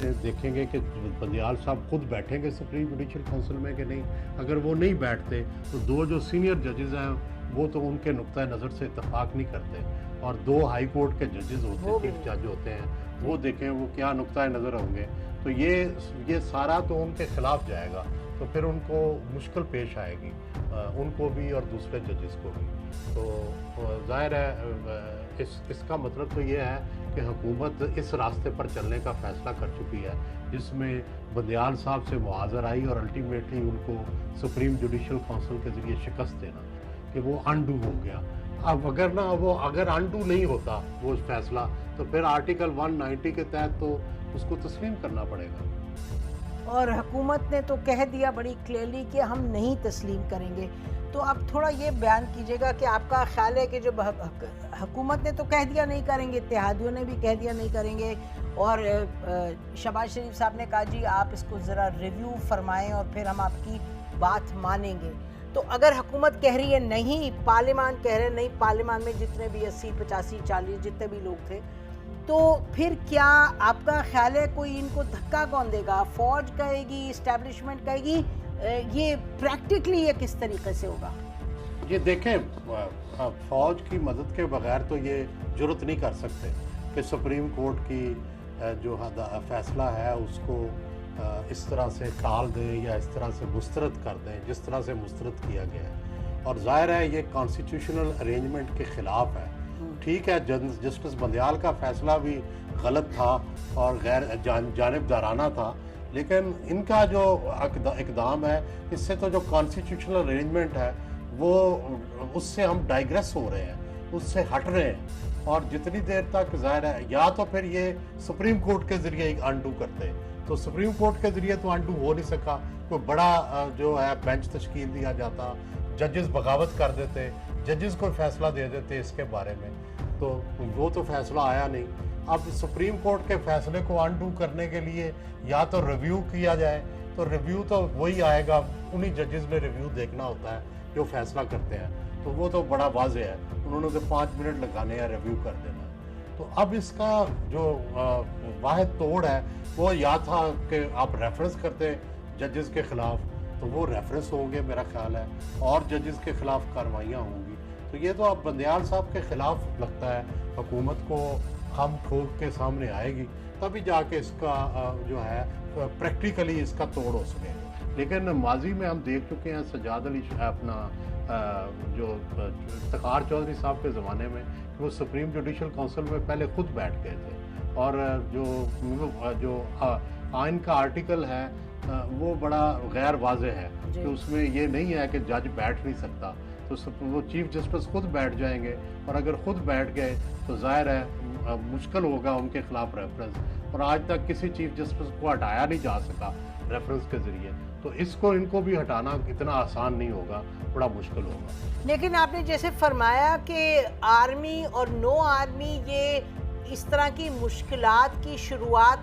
देखेंगे कि बंदियाल साहब खुद बैठेंगे सुप्रीम जुडिशल काउंसिल में कि नहीं। अगर वो नहीं बैठते तो दो जो सीनियर जजेज़ हैं वो तो उनके नुक्ता नज़र से इत्तफाक नहीं करते, और दो हाई कोर्ट के जजेज़ होते हैं, चीफ जज होते हैं, वो देखें वो क्या नुक्ता नज़र होंगे। तो ये सारा तो उनके खिलाफ जाएगा, तो फिर उनको मुश्किल पेश आएगी, उनको भी और दूसरे जजेस को भी। तो ज़ाहिर है इसका मतलब तो ये है कि हुकूमत इस रास्ते पर चलने का फ़ैसला कर चुकी है, जिसमें बंदियाल साहब से मुआज़र आई और अल्टीमेटली उनको सुप्रीम जुडिशल काउंसिल के ज़रिए शिकस्त देना कि वो अनडू हो गया। अब अगर अनडू नहीं होता वो फ़ैसला, तो फिर आर्टिकल 190 के तहत तो उसको तस्लीम करना पड़ेगा। और हुकूमत ने तो कह दिया बड़ी क्लियरली कि हम नहीं तस्लीम करेंगे। तो आप थोड़ा ये बयान कीजिएगा कि आपका ख्याल है कि जब हुकूमत ने तो कह दिया नहीं करेंगे, इत्तेहादियों ने भी कह दिया नहीं करेंगे, और शहबाज शरीफ साहब ने कहा जी आप इसको ज़रा रिव्यू फरमाएं और फिर हम आपकी बात मानेंगे। तो अगर हुकूमत कह रही है नहीं, पार्लियामान कह रहे हैं नहीं, पार्लियामान में जितने भी 80, 85, 40 जितने भी लोग थे, तो फिर क्या आपका ख्याल है कोई इनको धक्का कौन देगा? फौज कहेगी, इस्टेब्लिशमेंट कहेगी? ये प्रैक्टिकली ये किस तरीके से होगा? ये देखें, फौज की मदद के बगैर तो ये जुर्रत नहीं कर सकते कि सुप्रीम कोर्ट की जो फैसला है उसको इस तरह से टाल दें या इस तरह से मुस्तरद कर दें जिस तरह से मुस्तरद किया गया है। और ज़ाहिर है ये कॉन्स्टिट्यूशनल अरेंजमेंट के ख़िलाफ़ है। ठीक है, जस्टिस बंदियाल का फैसला भी गलत था और गैर जानिबदाराना था, लेकिन इनका जो इकदाम है इससे तो जो कॉन्स्टिट्यूशनल अरेंजमेंट है वो उससे हम डाइग्रेस हो रहे हैं, उससे हट रहे हैं। और जितनी देर तक ज़ाहिर है या तो फिर ये सुप्रीम कोर्ट के ज़रिए अनडू करते, तो सुप्रीम कोर्ट के ज़रिए तो अनडू हो नहीं सका, कोई बड़ा जो है बेंच तश्कील दिया जाता, जजेस बगावत कर देते, जजेस को फैसला दे देते इसके बारे में, तो वो तो फैसला आया नहीं। अब सुप्रीम कोर्ट के फैसले को अनडू करने के लिए या तो रिव्यू किया जाए, तो रिव्यू तो वही आएगा, उन्हीं जजेस ने रिव्यू देखना होता है जो फैसला करते हैं, तो वो तो बड़ा वाज़ेह है, उन्होंने तो 5 मिनट लगाने हैं, रिव्यू कर देना। तो अब इसका जो वाहिद तोड़ है वो या था कि आप रेफरेंस करते जजेस के ख़िलाफ़, तो वो रेफरेंस होंगे मेरा ख्याल है, और जजेस के ख़िलाफ़ कार्रवाइयाँ होंगी। तो ये तो अब बंदियाल साहब के ख़िलाफ़ लगता है हुकूमत को हम ठोक के सामने आएगी, तभी जाके इसका जो है प्रैक्टिकली इसका तोड़ हो सकेगा। लेकिन माजी में हम देख चुके हैं सज्जाद अली अपना जो इफ्तिखार चौधरी साहब के ज़माने में वो सुप्रीम जुडिशल काउंसिल में पहले खुद बैठ गए थे, और जो आइन का आर्टिकल है वो बड़ा गैर वाज़ेह है कि उसमें ये नहीं है कि जज बैठ नहीं सकता, तो वो चीफ जस्टिस खुद बैठ जाएंगे, और अगर खुद बैठ गए तो ज़ाहिर है मुश्किल होगा उनके खिलाफ रेफरेंस, और आज तक किसी चीफ जस्टिस को हटाया नहीं जा सका रेफरेंस के ज़रिए, तो इसको इनको भी हटाना इतना आसान नहीं होगा, बड़ा मुश्किल होगा। लेकिन आपने जैसे फरमाया कि आर्मी और नो आर्मी ये इस तरह की मुश्किलात की शुरुआत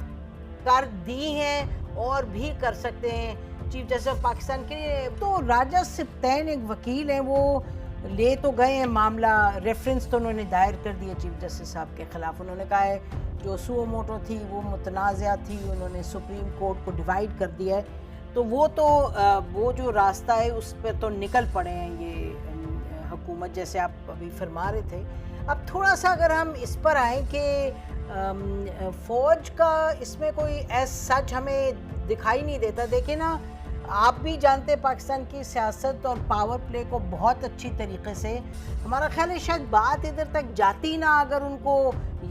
कर दी हैं और भी कर सकते हैं चीफ जस्टिस ऑफ पाकिस्तान के लिए। तो राजा सिप्तैन एक वकील हैं, वो ले तो गए हैं मामला, रेफरेंस तो उन्होंने दायर कर दिया चीफ जस्टिस साहब के ख़िलाफ़। उन्होंने कहा है जो सुओ मोटो थी वो मुतनाज़ा थी, उन्होंने सुप्रीम कोर्ट को डिवाइड कर दिया है, तो वो जो रास्ता है उस पर तो निकल पड़े हैं ये हुकूमत, जैसे आप अभी फरमा रहे थे। अब थोड़ा सा अगर हम इस पर आएँ कि फ़ौज का इसमें कोई ऐसा सच हमें दिखाई नहीं देता। देखिए ना, आप भी जानते हैं पाकिस्तान की सियासत और पावर प्ले को बहुत अच्छी तरीके से। हमारा ख्याल है शायद बात इधर तक जाती ना अगर उनको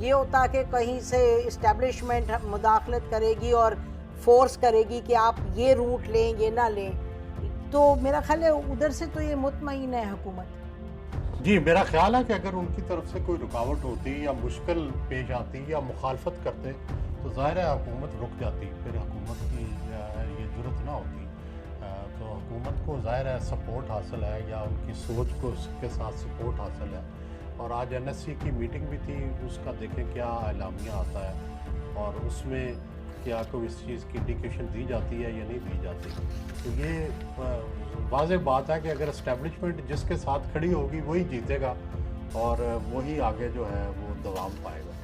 ये होता कि कहीं से इस्टेब्लिशमेंट मुदाखलत करेगी और फोर्स करेगी कि आप ये रूट लें ये ना लें, तो मेरा ख्याल है उधर से तो ये मुतमईन है हुकूमत। जी, मेरा ख्याल है कि अगर उनकी तरफ से कोई रुकावट होती या मुश्किल पेश आती या मुखालफत करते तो ज़ाहिर है हुकूमत रुक जाती, फिर हुकूमत की ये ज़रूरत ना होती। तो हुकूमत को ज़ाहिर है सपोर्ट हासिल है या उनकी सोच को उसके साथ सपोर्ट हासिल है। और आज NSC की मीटिंग भी थी, उसका देखें क्या एलामिया आता है और उसमें क्या कोई इस चीज़ की इंडिकेशन दी जाती है या नहीं दी जाती। तो ये वाज़ेह बात है कि अगर इस्टेब्लिशमेंट जिसके साथ खड़ी होगी वही जीतेगा और वही आगे जो है वो दवाम पाएगा।